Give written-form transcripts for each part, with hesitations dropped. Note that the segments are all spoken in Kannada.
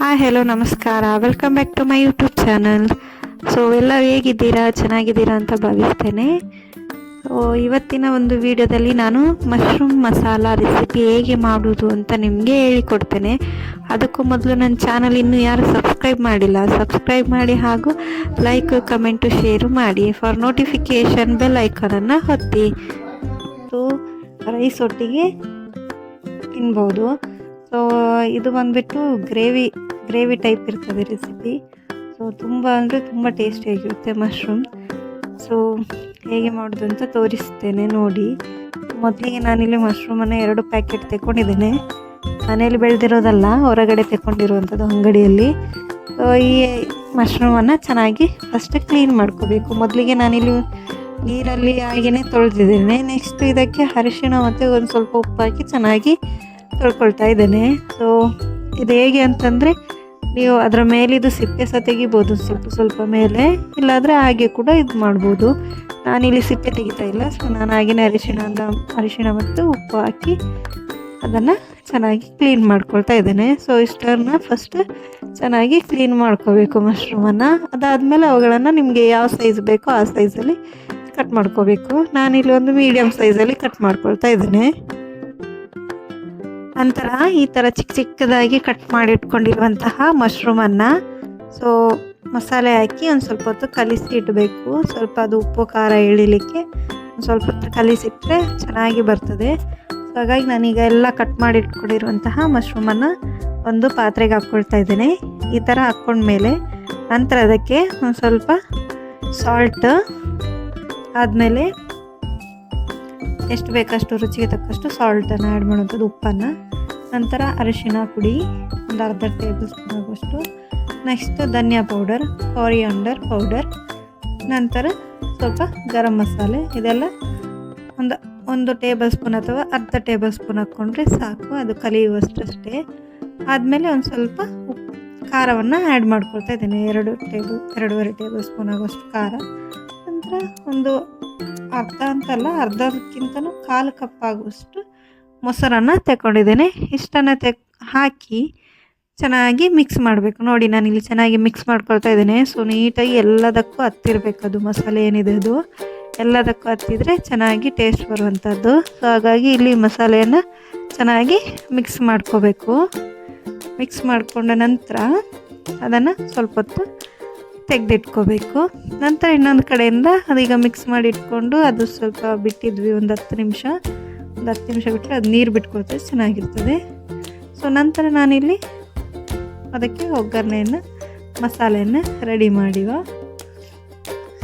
ಹಾಯ್ ಹೆಲೋ ನಮಸ್ಕಾರ, welcome back to my YouTube channel. So ಎಲ್ಲರೂ ಹೇಗಿದ್ದೀರಾ, ಚೆನ್ನಾಗಿದ್ದೀರಾ ಅಂತ ಭಾವಿಸ್ತೇನೆ. ಸೊ ಇವತ್ತಿನ ಒಂದು ವಿಡಿಯೋದಲ್ಲಿ ನಾನು ಮಶ್ರೂಮ್ ಮಸಾಲ ರೆಸಿಪಿ ಹೇಗೆ ಮಾಡೋದು ಅಂತ ನಿಮಗೆ ಹೇಳಿಕೊಡ್ತೇನೆ. ಅದಕ್ಕೂ ಮೊದಲು ನನ್ನ ಚಾನಲ್ ಇನ್ನೂ ಯಾರು ಸಬ್ಸ್ಕ್ರೈಬ್ ಮಾಡಿಲ್ಲ, ಸಬ್ಸ್ಕ್ರೈಬ್ ಮಾಡಿ ಹಾಗೂ ಲೈಕ್, ಕಮೆಂಟು, ಶೇರು ಮಾಡಿ. ಫಾರ್ ನೋಟಿಫಿಕೇಷನ್ ಬೆಲ್ ಐಕಾನನ್ನು ಒತ್ತಿ. ಸೊ ರೈಸ್ ಒಟ್ಟಿಗೆ ತಿನ್ಬೋದು. ಸೊ ಇದು ಬಂದುಬಿಟ್ಟು ಗ್ರೇವಿ ಟೈಪ್ ಇರ್ತದೆ ರೆಸಿಪಿ. ಸೊ ತುಂಬ ಅಂದರೆ ತುಂಬ ಟೇಸ್ಟಿಯಾಗಿರುತ್ತೆ ಮಶ್ರೂಮ್. ಸೊ ಹೇಗೆ ಮಾಡೋದು ಅಂತ ತೋರಿಸ್ತೇನೆ ನೋಡಿ. ಮೊದಲಿಗೆ ನಾನಿಲ್ಲಿ ಮಶ್ರೂಮನ್ನು 2 ಪ್ಯಾಕೆಟ್ ತೆಗೊಂಡಿದ್ದೇನೆ. ಮನೆಯಲ್ಲಿ ಬೆಳೆದಿರೋದಲ್ಲ, ಹೊರಗಡೆ ತೆಗೊಂಡಿರುವಂಥದ್ದು ಅಂಗಡಿಯಲ್ಲಿ. ಸೊ ಈ ಮಶ್ರೂಮನ್ನು ಚೆನ್ನಾಗಿ ಫಸ್ಟ್ ಕ್ಲೀನ್ ಮಾಡ್ಕೋಬೇಕು. ಮೊದಲಿಗೆ ನಾನಿಲ್ಲಿ ನೀರಲ್ಲಿ ಹಾಗೆಯೇ ತೊಳೆದಿದ್ದೇನೆ. ನೆಕ್ಸ್ಟ್ ಇದಕ್ಕೆ ಅರಿಶಿಣ ಮತ್ತು ಒಂದು ಸ್ವಲ್ಪ ಉಪ್ಪು ಹಾಕಿ ಚೆನ್ನಾಗಿ ತೊಳ್ಕೊಳ್ತಾ ಇದ್ದೇನೆ. ಸೊ ಇದು ಹೇಗೆ ಅಂತಂದರೆ, ನೀವು ಅದರ ಮೇಲಿದು ಸಿಪ್ಪೆ ಸಹ ತೆಗಿಬೋದು, ಸ್ವಲ್ಪ ಮೇಲೆ, ಇಲ್ಲಾಂದರೆ ಹಾಗೆ ಕೂಡ ಇದು ಮಾಡ್ಬೋದು. ನಾನಿಲ್ಲಿ ಸಿಪ್ಪೆ ತೆಗಿತಾ ಇಲ್ಲ. ಸೊ ನಾನು ಹಾಗೆಯೇ ಅರಿಶಿಣ ಮತ್ತು ಉಪ್ಪು ಹಾಕಿ ಅದನ್ನು ಚೆನ್ನಾಗಿ ಕ್ಲೀನ್ ಮಾಡ್ಕೊಳ್ತಾ ಇದ್ದೇನೆ. ಸೊ ಇಷ್ಟನ್ನು ಫಸ್ಟ್ ಚೆನ್ನಾಗಿ ಕ್ಲೀನ್ ಮಾಡ್ಕೋಬೇಕು ಮಶ್ರೂಮನ್ನು. ಅದಾದಮೇಲೆ ಅವುಗಳನ್ನು ನಿಮಗೆ ಯಾವ ಸೈಜ್ ಬೇಕೋ ಆ ಸೈಜಲ್ಲಿ ಕಟ್ ಮಾಡ್ಕೋಬೇಕು. ನಾನಿಲ್ಲಿ ಒಂದು ಮೀಡಿಯಮ್ ಸೈಜಲ್ಲಿ ಕಟ್ ಮಾಡ್ಕೊಳ್ತಾ ಇದ್ದೇನೆ. ನಂತರ ಈ ಥರ ಚಿಕ್ಕದಾಗಿ ಕಟ್ ಮಾಡಿ ಇಟ್ಕೊಂಡಿರುವಂತಹ ಮಶ್ರೂಮನ್ನು ಸೊ ಮಸಾಲೆ ಹಾಕಿ ಒಂದು ಸ್ವಲ್ಪ ಹೊತ್ತು ಕಲಿಸಿ ಇಡಬೇಕು. ಸ್ವಲ್ಪ ಅದು ಉಪ್ಪು ಖಾರ ಎಳಿಲಿಕ್ಕೆ ಒಂದು ಸ್ವಲ್ಪ ಹೊತ್ತು ಕಲಿಸಿಟ್ರೆ ಚೆನ್ನಾಗಿ ಬರ್ತದೆ. ಸೊ ಹಾಗಾಗಿ ನಾನೀಗ ಎಲ್ಲ ಕಟ್ ಮಾಡಿ ಇಟ್ಕೊಂಡಿರುವಂತಹ ಮಶ್ರೂಮನ್ನು ಒಂದು ಪಾತ್ರೆಗೆ ಹಾಕ್ಕೊಳ್ತಾ ಇದ್ದೇನೆ. ಈ ಥರ ಹಾಕ್ಕೊಂಡ್ಮೇಲೆ ನಂತರ ಅದಕ್ಕೆ ಒಂದು ಸ್ವಲ್ಪ ಸಾಲ್ಟ್, ಆದಮೇಲೆ ಎಷ್ಟು ಬೇಕಷ್ಟು ರುಚಿಗೆ ತಕ್ಕಷ್ಟು ಸಾಲ್ಟನ್ನು ಆ್ಯಡ್ ಮಾಡುವಂಥದ್ದು, ಉಪ್ಪನ್ನು. ನಂತರ ಅರಿಶಿಣ ಪುಡಿ ಒಂದು ಅರ್ಧ ಟೇಬಲ್ ಸ್ಪೂನ್ ಆಗುವಷ್ಟು. ನೆಕ್ಸ್ಟ್ ಧನಿಯಾ ಪೌಡರ್, ಕೊರಿಯಾಂಡರ್ ಪೌಡರ್, ನಂತರ ಸ್ವಲ್ಪ ಗರಂ ಮಸಾಲೆ. ಇದೆಲ್ಲ ಒಂದು ಟೇಬಲ್ ಸ್ಪೂನ್ ಅಥವಾ ಅರ್ಧ ಟೇಬಲ್ ಸ್ಪೂನ್ ಹಾಕ್ಕೊಂಡ್ರೆ ಸಾಕು, ಅದು ಕಲಿಯುವಷ್ಟೇ. ಆದಮೇಲೆ ಒಂದು ಸ್ವಲ್ಪ ಖಾರವನ್ನು ಆ್ಯಡ್ ಮಾಡ್ಕೊಳ್ತಾ ಇದ್ದೇನೆ. 2-2.5 ಟೇಬಲ್ ಸ್ಪೂನ್ ಆಗುವಷ್ಟು ಖಾರ. ನಂತರ ಒಂದು ಅರ್ಧ ಅಂತಲ್ಲ, ಅರ್ಧಕ್ಕಿಂತಲೂ 1/4 ಕಪ್ ಆಗುವಷ್ಟು ಮೊಸರನ್ನು ತಗೊಂಡಿದ್ದೇನೆ. ಇಷ್ಟನ್ನು ಹಾಕಿ ಚೆನ್ನಾಗಿ ಮಿಕ್ಸ್ ಮಾಡಬೇಕು. ನೋಡಿ, ನಾನಿಲ್ಲಿ ಚೆನ್ನಾಗಿ ಮಿಕ್ಸ್ ಮಾಡ್ಕೊಳ್ತಾ ಇದ್ದೇನೆ. ಸೊ ನೀಟಾಗಿ ಎಲ್ಲದಕ್ಕೂ ಹತ್ತಿರಬೇಕು, ಅದು ಮಸಾಲೆ ಏನಿದೆ ಅದು ಎಲ್ಲದಕ್ಕೂ ಹತ್ತಿದ್ರೆ ಚೆನ್ನಾಗಿ ಟೇಸ್ಟ್ ಬರುವಂಥದ್ದು. ಸೊ ಹಾಗಾಗಿ ಇಲ್ಲಿ ಮಸಾಲೆಯನ್ನು ಚೆನ್ನಾಗಿ ಮಿಕ್ಸ್ ಮಾಡ್ಕೋಬೇಕು. ಮಿಕ್ಸ್ ಮಾಡಿಕೊಂಡ ನಂತರ ಅದನ್ನು ಸ್ವಲ್ಪ ಹೊತ್ತು ತೆಗೆದಿಟ್ಕೋಬೇಕು. ನಂತರ ಇನ್ನೊಂದು ಕಡೆಯಿಂದ ಅದೀಗ ಮಿಕ್ಸ್ ಮಾಡಿ ಇಟ್ಕೊಂಡು ಅದು ಸ್ವಲ್ಪ ಬಿಟ್ಟಿದ್ವಿ, ಒಂದು 10 ನಿಮಿಷ ಬಿಟ್ಟರೆ ಅದು ನೀರು ಬಿಟ್ಕೊಳ್ತದೆ, ಚೆನ್ನಾಗಿರ್ತದೆ. ಸೊ ನಂತರ ನಾನಿಲ್ಲಿ ಅದಕ್ಕೆ ಮಸಾಲೆಯನ್ನು ರೆಡಿ ಮಾಡಿವ.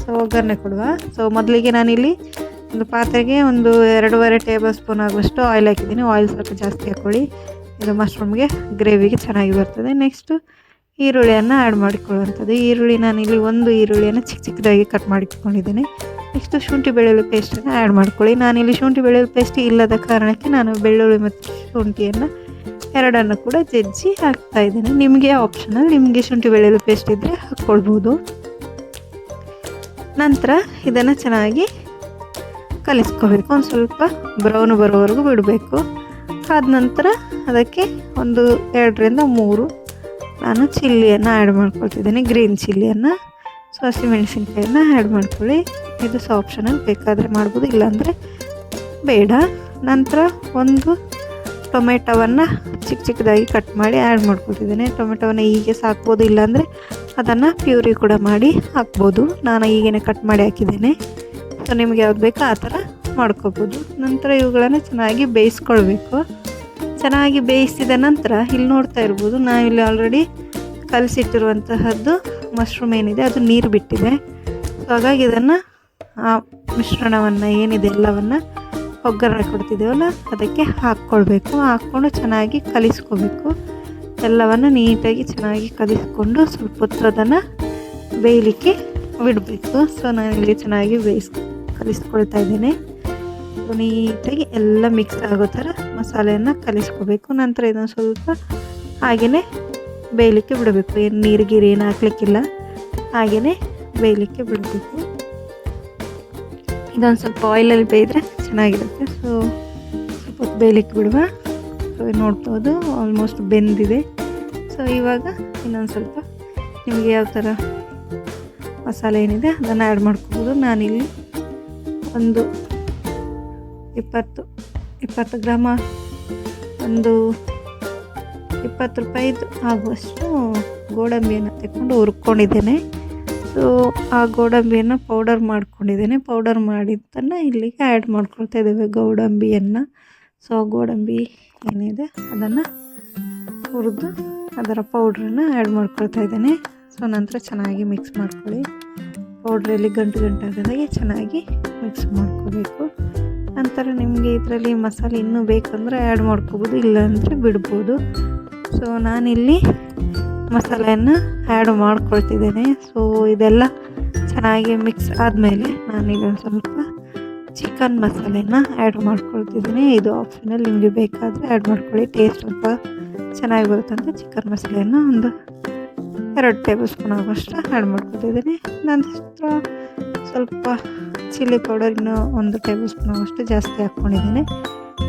ಸೊ ಒಗ್ಗರಣೆ ಕೊಡುವ. ಸೊ ಮೊದಲಿಗೆ ನಾನಿಲ್ಲಿ ಒಂದು ಪಾತ್ರೆಗೆ ಒಂದು 2.5 ಟೇಬಲ್ ಸ್ಪೂನ್ ಆಗುವಷ್ಟು ಆಯಿಲ್ ಹಾಕಿದ್ದೀನಿ. ಆಯಿಲ್ ಸ್ವಲ್ಪ ಜಾಸ್ತಿ ಹಾಕ್ಕೊಳ್ಳಿ, ಇದು ಮಶ್ರೂಮ್ಗೆ ಗ್ರೇವಿಗೆ ಚೆನ್ನಾಗಿ ಬರ್ತದೆ. ನೆಕ್ಸ್ಟು ಈರುಳ್ಳಿಯನ್ನು ಆ್ಯಡ್ ಮಾಡಿಕೊಳ್ಳುವಂಥದ್ದು. ನಾನಿಲ್ಲಿ ಒಂದು ಈರುಳ್ಳಿಯನ್ನು ಚಿಕ್ಕದಾಗಿ ಕಟ್ ಮಾಡಿಟ್ಕೊಂಡಿದ್ದೇನೆ. ನೆಕ್ಸ್ಟು ಶುಂಠಿ ಬೆಳ್ಳುಳ್ಳಿ ಪೇಸ್ಟನ್ನು ಆ್ಯಡ್ ಮಾಡ್ಕೊಳ್ಳಿ. ನಾನಿಲ್ಲಿ ಶುಂಠಿ ಬೆಳ್ಳುಳ್ಳಿ ಪೇಸ್ಟ್ ಇಲ್ಲದ ಕಾರಣಕ್ಕೆ ನಾನು ಬೆಳ್ಳುಳ್ಳಿ ಮತ್ತು ಶುಂಠಿಯನ್ನು ಎರಡನ್ನು ಕೂಡ ಜಜ್ಜಿ ಹಾಕ್ತಾಯಿದ್ದೇನೆ. ನಿಮಗೆ ಆಪ್ಷನಲ್, ನಿಮಗೆ ಶುಂಠಿ ಬೆಳ್ಳುಳ್ಳಿ ಪೇಸ್ಟ್ ಇದ್ದರೆ ಹಾಕ್ಕೊಳ್ಬೋದು. ನಂತರ ಇದನ್ನು ಚೆನ್ನಾಗಿ ಕಲಿಸ್ಕೋಬೇಕು. ಒಂದು ಸ್ವಲ್ಪ ಬ್ರೌನ್ ಬರೋವರೆಗೂ ಬಿಡಬೇಕು. ಆದ ನಂತರ ಅದಕ್ಕೆ ಒಂದು 2-3 ನಾನು ಚಿಲ್ಲಿಯನ್ನು ಆ್ಯಡ್ ಮಾಡ್ಕೊಳ್ತಿದ್ದೇನೆ, ಗ್ರೀನ್ ಚಿಲ್ಲಿಯನ್ನು. ಸೊ ಹಸಿಮೆಣಸಿನ್ಕಾಯನ್ನು ಆ್ಯಡ್ ಮಾಡ್ಕೊಳ್ಳಿ. ಇದು ಸಹ ಆಪ್ಷನಲ್, ಬೇಕಾದರೆ ಮಾಡ್ಬೋದು, ಇಲ್ಲಾಂದರೆ ಬೇಡ. ನಂತರ ಒಂದು ಟೊಮೆಟೊವನ್ನು ಚಿಕ್ಕದಾಗಿ ಕಟ್ ಮಾಡಿ ಆ್ಯಡ್ ಮಾಡ್ಕೊಳ್ತಿದ್ದೇನೆ. ಟೊಮೆಟೊವನ್ನು ಹೀಗೆ ಸಾಕ್ಬೋದು, ಇಲ್ಲಾಂದರೆ ಅದನ್ನು ಪ್ಯೂರಿ ಕೂಡ ಮಾಡಿ ಹಾಕ್ಬೋದು. ನಾನು ಹೀಗೇ ಕಟ್ ಮಾಡಿ ಹಾಕಿದ್ದೇನೆ. ಸೊ ನಿಮಗೆ ಯಾವ್ದು ಬೇಕೋ ಆ ಥರ ಮಾಡ್ಕೋಬೋದು. ನಂತರ ಇವುಗಳನ್ನು ಚೆನ್ನಾಗಿ ಬೇಯಿಸ್ಕೊಳ್ಬೇಕು. ಚೆನ್ನಾಗಿ ಬೇಯಿಸಿದ ನಂತರ ಇಲ್ಲಿ ನೋಡ್ತಾ ಇರ್ಬೋದು, ನಾವಿಲ್ಲಿ ಆಲ್ರೆಡಿ ಕಲಸಿಟ್ಟಿರುವಂತಹದ್ದು ಮಶ್ರೂಮ್ ಏನಿದೆ ಅದು ನೀರು ಬಿಟ್ಟಿದೆ. ಸೊ ಹಾಗಾಗಿ ಇದನ್ನು ಆ ಮಿಶ್ರಣವನ್ನು ಏನಿದೆ ಎಲ್ಲವನ್ನು ಒಗ್ಗರಣೆ ಕೊಡ್ತಿದ್ದೇವಲ್ಲ ಅದಕ್ಕೆ ಹಾಕ್ಕೊಳ್ಬೇಕು. ಹಾಕ್ಕೊಂಡು ಚೆನ್ನಾಗಿ ಕಲಿಸ್ಕೋಬೇಕು. ಎಲ್ಲವನ್ನು ನೀಟಾಗಿ ಚೆನ್ನಾಗಿ ಕಲಿಸ್ಕೊಂಡು ಸ್ವಲ್ಪ ಹೊತ್ತು ಅದನ್ನು ಬೇಯಲಿಕ್ಕೆ ಬಿಡಬೇಕು. ಸೊ ನಾನಿಲ್ಲಿ ಚೆನ್ನಾಗಿ ಕಲಿಸ್ಕೊಳ್ತಾ ಇದ್ದೇನೆ. ನೀಟಾಗಿ ಎಲ್ಲ ಮಿಕ್ಸ್ ಆಗೋ ಥರ ಮಸಾಲೆಯನ್ನು ಕಲಿಸ್ಕೋಬೇಕು. ನಂತರ ಇದನ್ನು ಸ್ವಲ್ಪ ಹಾಗೆಯೇ ಬೇಯಲಿಕ್ಕೆ ಬಿಡಬೇಕು. ಏನು ನೀರು ಏನು ಹಾಕ್ಲಿಕ್ಕಿಲ್ಲ, ಹಾಗೆಯೇ ಬೇಯಲಿಕ್ಕೆ ಬಿಡಬೇಕು. ಇದೊಂದು ಸ್ವಲ್ಪ ಆಯಿಲಲ್ಲಿ ಬೇಯಿದ್ರೆ ಚೆನ್ನಾಗಿರುತ್ತೆ. ಸೊ ಸ್ವಲ್ಪ ಹೊತ್ತು ಬೇಯಲಿಕ್ಕೆ ಬಿಡುವ. ಸೊ ನೋಡ್ಬೋದು ಆಲ್ಮೋಸ್ಟ್ ಬೆಂದಿದೆ. ಸೊ ಇವಾಗ ಇನ್ನೊಂದು ಸ್ವಲ್ಪ ನಿಮಗೆ ಯಾವ ಥರ ಮಸಾಲೆ ಏನಿದೆ ಅದನ್ನು ಆ್ಯಡ್ ಮಾಡ್ಕೋಬೋದು. ನಾನಿಲ್ಲಿ ಒಂದು 20 ಗ್ರಾಮ, ಒಂದು 20 ರೂಪಾಯಿದು ಆಗುವಷ್ಟು ಗೋಡಂಬಿಯನ್ನು ತೆಕ್ಕೊಂಡು ಹುರ್ಕೊಂಡಿದ್ದೇನೆ. ಸೊ ಆ ಗೋಡಂಬಿಯನ್ನು ಪೌಡರ್ ಮಾಡ್ಕೊಂಡಿದ್ದೇನೆ. ಪೌಡರ್ ಮಾಡಿದ್ದನ್ನು ಇಲ್ಲಿಗೆ ಆ್ಯಡ್ ಮಾಡ್ಕೊಳ್ತಾ ಇದ್ದೇವೆ ಗೋಡಂಬಿಯನ್ನು. ಸೊ ಗೋಡಂಬಿ ಏನಿದೆ ಅದನ್ನು ಹುರಿದು ಅದರ ಪೌಡ್ರನ್ನು ಆ್ಯಡ್ ಮಾಡ್ಕೊಳ್ತಾ ಇದ್ದೇನೆ. ಸೊ ನಂತರ ಚೆನ್ನಾಗಿ ಮಿಕ್ಸ್ ಮಾಡ್ಕೊಳ್ಳಿ. ಪೌಡ್ರಲ್ಲಿ ಗಂಟು ಆಗದಾಗೆ ಚೆನ್ನಾಗಿ ಮಿಕ್ಸ್ ಮಾಡ್ಕೋಬೇಕು. ನಂತರ ನಿಮಗೆ ಇದರಲ್ಲಿ ಮಸಾಲೆ ಇನ್ನೂ ಬೇಕಂದರೆ ಆ್ಯಡ್ ಮಾಡ್ಕೋಬೋದು, ಇಲ್ಲಾಂದರೆ ಬಿಡ್ಬೋದು. ಸೊ ನಾನಿಲ್ಲಿ ಮಸಾಲೆಯನ್ನು ಆ್ಯಡ್ ಮಾಡ್ಕೊಳ್ತಿದ್ದೇನೆ. ಸೊ ಇದೆಲ್ಲ ಚೆನ್ನಾಗಿ ಮಿಕ್ಸ್ ಆದಮೇಲೆ ನಾನೀಗ ಸ್ವಲ್ಪ ಚಿಕನ್ ಮಸಾಲೆನ ಆ್ಯಡ್ ಮಾಡ್ಕೊಳ್ತಿದ್ದೀನಿ. ಇದು ಆಪ್ಷನಲ್, ನಿಮಗೆ ಬೇಕಾದರೆ ಆ್ಯಡ್ ಮಾಡ್ಕೊಳ್ಳಿ. ಟೇಸ್ಟ್ ಸ್ವಲ್ಪ ಚೆನ್ನಾಗಿ ಬರುತ್ತಂತ ಚಿಕನ್ ಮಸಾಲೆಯನ್ನು ಒಂದು 2 ಟೇಬಲ್ ಸ್ಪೂನ್ ಆಗುವಷ್ಟು ಆ್ಯಡ್ ಮಾಡ್ಕೊತಿದ್ದೀನಿ. ನಂತರ ಸ್ವಲ್ಪ ಚಿಲ್ಲಿ ಪೌಡರ್ ಇನ್ನೂ 1 ಟೇಬಲ್ ಸ್ಪೂನ್ ಆಗುವಷ್ಟು ಜಾಸ್ತಿ ಹಾಕ್ಕೊಂಡಿದ್ದೀನಿ.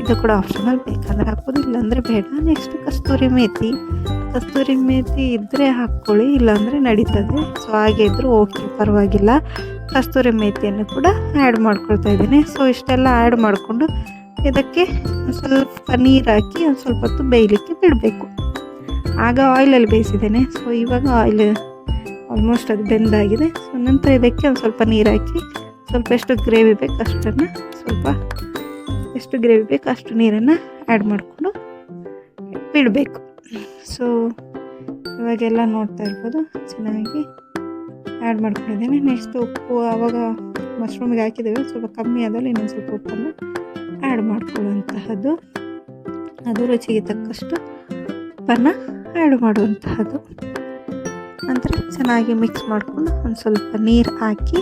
ಇದು ಕೂಡ ಆಪ್ಷನಲ್, ಬೇಕಾದರೆ ಹಾಕ್ಬೋದು, ಇಲ್ಲಾಂದರೆ ಬೇಡ. ನೆಕ್ಸ್ಟ್ ಕಸ್ತೂರಿ ಮೇಥಿ ಇದ್ದರೆ ಹಾಕ್ಕೊಳ್ಳಿ, ಇಲ್ಲಾಂದರೆ ನಡೀತದೆ. ಸೊ ಹಾಗೆ ಇದ್ದರೂ ಓಕೆ, ಪರವಾಗಿಲ್ಲ. ಕಸ್ತೂರಿ ಮೇಥಿಯನ್ನು ಕೂಡ ಆ್ಯಡ್ ಮಾಡ್ಕೊಳ್ತಾ ಇದ್ದೀನಿ. ಸೊ ಇಷ್ಟೆಲ್ಲ ಆ್ಯಡ್ ಮಾಡಿಕೊಂಡು ಇದಕ್ಕೆ ಸ್ವಲ್ಪ ನೀರು ಹಾಕಿ ಒಂದು ಸ್ವಲ್ಪ ಹೊತ್ತು ಬೇಯಲಿಕ್ಕೆ ಬಿಡಬೇಕು. ಆಗ ಆಯಿಲಲ್ಲಿ ಬೇಯಿಸಿದ್ದೇನೆ. ಸೊ ಇವಾಗ ಆಯಿಲ್ ಆಲ್ಮೋಸ್ಟ್ ಅದು ಬೆಂದಾಗಿದೆ. ಸೊ ನಂತರ ಇದಕ್ಕೆ ಒಂದು ಸ್ವಲ್ಪ ನೀರು ಹಾಕಿ ಸ್ವಲ್ಪ ಎಷ್ಟು ಗ್ರೇವಿ ಬೇಕು ಅಷ್ಟು ನೀರನ್ನು ಆ್ಯಡ್ ಮಾಡಿಕೊಂಡು ಬಿಡಬೇಕು. ಸೊ ಇವಾಗೆಲ್ಲ ನೋಡ್ತಾ ಇರ್ಬೋದು ಚೆನ್ನಾಗಿ ಆ್ಯಡ್ ಮಾಡ್ಕೊಂಡಿದ್ದೇನೆ. ನೆಕ್ಸ್ಟ್ ಉಪ್ಪು ಆವಾಗ ಮಶ್ರೂಮಿಗೆ ಹಾಕಿದ್ದೇವೆ, ಸ್ವಲ್ಪ ಕಮ್ಮಿ ಆದಲ್ಲಿ ಇನ್ನೊಂದು ಸ್ವಲ್ಪ ಉಪ್ಪನ್ನು ಆ್ಯಡ್ ಮಾಡ್ಕೊಳ್ಳುವಂತಹದ್ದು. ಅದು ರುಚಿಗೆ ತಕ್ಕಷ್ಟು ಉಪ್ಪನ್ನು ಆ್ಯಡ್ ಮಾಡುವಂತಹದ್ದು. ನಂತರ ಚೆನ್ನಾಗಿ ಮಿಕ್ಸ್ ಮಾಡಿಕೊಂಡು ಒಂದು ಸ್ವಲ್ಪ ನೀರು ಹಾಕಿ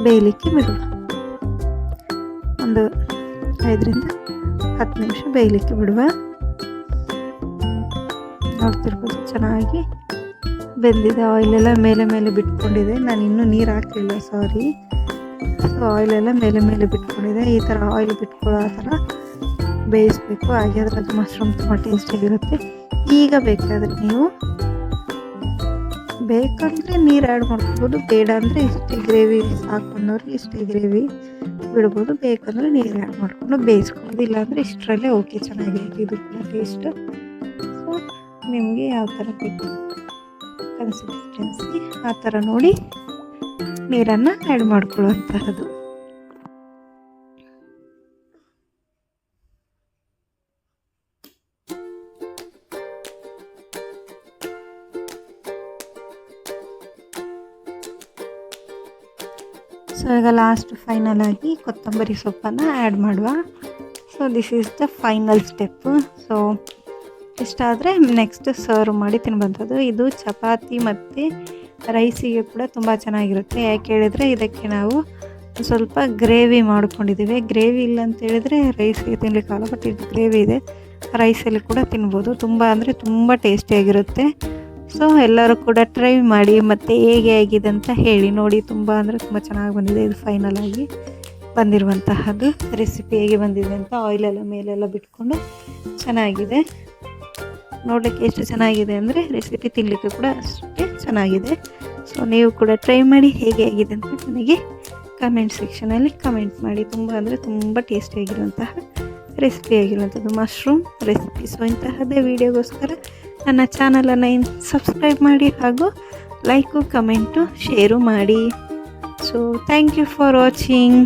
ಬೇಯಲಿಕ್ಕೆ ಬಿಡೋಣ. ಒಂದು 5ರಿಂದ 10 ನಿಮಿಷ ಬೇಯಲಿಕ್ಕೆ ಬಿಡುವ. ನೋಡ್ತಿರ್ಬೋದು ಚೆನ್ನಾಗಿ ಬೆಂದಿದೆ. ಆಯಿಲೆಲ್ಲ ಮೇಲೆ ಬಿಟ್ಕೊಂಡಿದೆ. ನಾನು ಇನ್ನೂ ನೀರು ಹಾಕಲಿಲ್ಲ, ಸಾರಿ. ಸೊ ಆಯಿಲೆಲ್ಲ ಮೇಲೆ ಬಿಟ್ಕೊಂಡಿದೆ. ಈ ಥರ ಆಯಿಲ್ ಬಿಟ್ಕೊಳ್ಳೋ ಆ ಥರ ಬೇಯಿಸಬೇಕು. ಹಾಗೆ ಅದು ಮಶ್ರೂಮ್ ತುಂಬ ಟೇಸ್ಟಿಯಾಗಿರುತ್ತೆ. ಈಗ ಬೇಕಾದರೆ ನೀವು ಬೇಕಂದರೆ ನೀರು ಆ್ಯಡ್ ಮಾಡ್ಕೊಬೋದು, ಬೇಡ ಅಂದರೆ ಇಷ್ಟೇ ಗ್ರೇವಿ ಸಾಕು ಅನ್ನೋರಿಗೆ ಇಷ್ಟೇ ಗ್ರೇವಿ ಬಿಡ್ಬೋದು. ಬೇಕಂದರೆ ನೀರು ಆ್ಯಡ್ ಮಾಡಿಕೊಂಡು ಬೇಯಿಸ್ಕೊಳ್ಳೋದು, ಇಲ್ಲಾಂದರೆ ಇಷ್ಟರಲ್ಲೇ ಓಕೆ, ಚೆನ್ನಾಗಿರುತ್ತೆ ಇದು ಕೂಡ ಟೇಸ್ಟ್. ಸೊ ನಿಮಗೆ ಯಾವ ಥರ ಬೇಕು ಕನ್ಸಿಸ್ಟೆನ್ಸಿ ಆ ಥರ ನೋಡಿ ನೀರನ್ನು ಆ್ಯಡ್ ಮಾಡ್ಕೊಳ್ಳುವಂತಹದ್ದು. ಸೊ ಈಗ ಲಾಸ್ಟ್ ಫೈನಲ್ ಆಗಿ ಕೊತ್ತಂಬರಿ ಸೊಪ್ಪನ್ನು ಆ್ಯಡ್ ಮಾಡುವ. So this is the final step. So ಇಷ್ಟಾದರೆ ನೆಕ್ಸ್ಟ್ ಸರ್ವ್ ಮಾಡಿ ತಿನ್ನುವಂಥದ್ದು. ಇದು ಚಪಾತಿ ಮತ್ತು ರೈಸಿಗೆ ಕೂಡ ತುಂಬ ಚೆನ್ನಾಗಿರುತ್ತೆ. ಯಾಕೆ ಹೇಳಿದರೆ ಇದಕ್ಕೆ ನಾವು ಸ್ವಲ್ಪ ಗ್ರೇವಿ ಮಾಡ್ಕೊಂಡಿದ್ದೀವಿ. ಗ್ರೇವಿ ಇಲ್ಲ ಅಂತ ಹೇಳಿದರೆ ರೈಸಿಗೆ ತಿನ್ನಲಿಕ್ಕಾಗಲ್ಲ, ಬಟ್ ಇದು ಗ್ರೇವಿ ಇದೆ, ರೈಸಲ್ಲಿ ಕೂಡ ತಿನ್ಬೋದು. ತುಂಬ ಅಂದರೆ ತುಂಬ ಟೇಸ್ಟಿಯಾಗಿರುತ್ತೆ. ಸೊ ಎಲ್ಲರೂ ಕೂಡ ಟ್ರೈ ಮಾಡಿ ಮತ್ತು ಹೇಗೆ ಆಗಿದೆ ಅಂತ ಹೇಳಿ. ನೋಡಿ, ತುಂಬ ಅಂದರೆ ತುಂಬ ಚೆನ್ನಾಗಿ ಬಂದಿದೆ. ಇದು ಫೈನಲ್ ಆಗಿ ಬಂದಿರುವಂತಹದ್ದು. ರೆಸಿಪಿ ಹೇಗೆ ಬಂದಿದೆ ಅಂತ ಆಯಿಲೆಲ್ಲ ಮೇಲೆಲ್ಲ ಬಿಟ್ಕೊಂಡು ಚೆನ್ನಾಗಿದೆ. ನೋಡಲಿಕ್ಕೆ ಎಷ್ಟು ಚೆನ್ನಾಗಿದೆ ಅಂದರೆ ರೆಸಿಪಿ ತಿನ್ನಲಿಕ್ಕೆ ಕೂಡ ಅಷ್ಟೇ ಚೆನ್ನಾಗಿದೆ. ಸೊ ನೀವು ಕೂಡ ಟ್ರೈ ಮಾಡಿ ಹೇಗೆ ಆಗಿದೆ ಅಂತ ನನಗೆ ಕಮೆಂಟ್ ಸೆಕ್ಷನಲ್ಲಿ ಕಮೆಂಟ್ ಮಾಡಿ. ತುಂಬ ಅಂದರೆ ತುಂಬ ಟೇಸ್ಟಿಯಾಗಿರುವಂತಹ ರೆಸಿಪಿ ಆಗಿರುವಂಥದ್ದು ಮಶ್ರೂಮ್ ರೆಸಿಪಿ. ಸೊ ಇಂತಹದ್ದೇ ವೀಡಿಯೋಗೋಸ್ಕರ ನನ್ನ ಚಾನಲನ್ನು ಸಬ್ಸ್ಕ್ರೈಬ್ ಮಾಡಿ ಹಾಗೂ ಲೈಕು ಕಮೆಂಟು ಶೇರು ಮಾಡಿ. So thank you for watching.